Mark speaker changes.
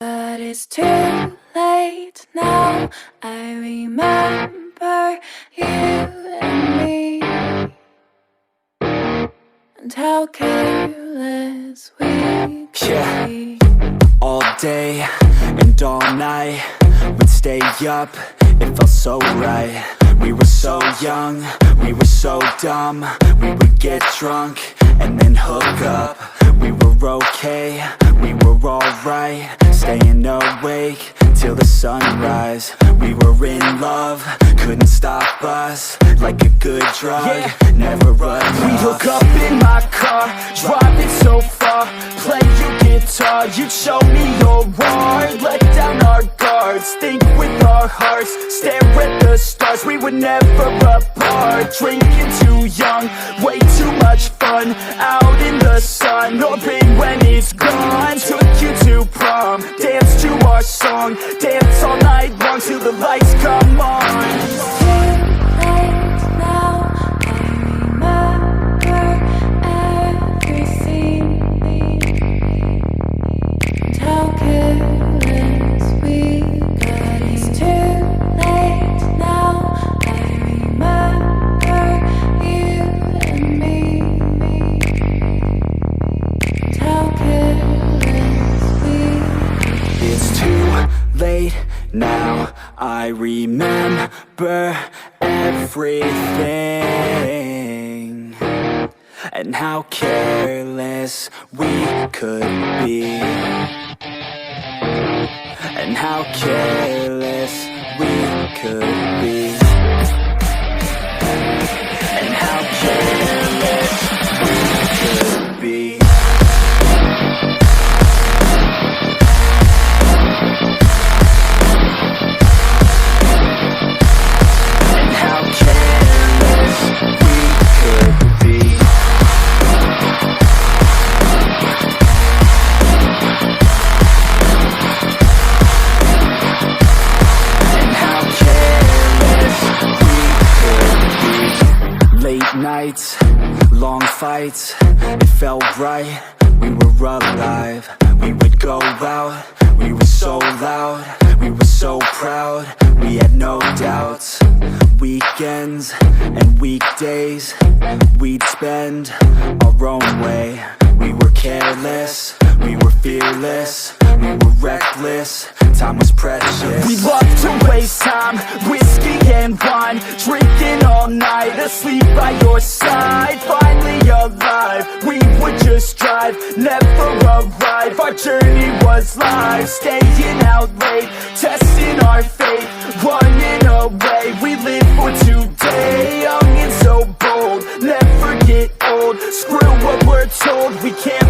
Speaker 1: But it's too late now. I remember you and me, and how careless we could be.
Speaker 2: All day and all night, we'd stay up, it felt so right. We were so young, we were so dumb. We would get drunk and then hook up. We were okay, we were alright, staying awake till the sunrise. We were in love, couldn't stop us. Like a good drug, never enough.
Speaker 3: We hook up in my car, driving so far. Play your guitar, you'd show me your art. Let down our guards, think with our hearts. Stare at the stars, we were never apart. Drinking too young, way too much fun. Out in the sun, no pain when it's gone. Took you to prom, dance to our song. Dance all night long till the lights come on.
Speaker 2: Now I remember everything, and how careless we could be, and how careless we could be, and how careless we could be. Nights, long fights, it felt right, we were alive. We would go out, we were so loud, we were so proud, we had no doubts. Weekends and weekdays, we'd spend our own way. We were careless, we were fearless, we were reckless, time was precious.
Speaker 3: We loved to waste time, whiskey and wine, drinking all night, asleep by your side. Finally alive, we would just drive, never arrive. Our journey was live, staying out late, testing our fate, running away. We live for today, young and so bold, never get old. Screw what we're told, we can't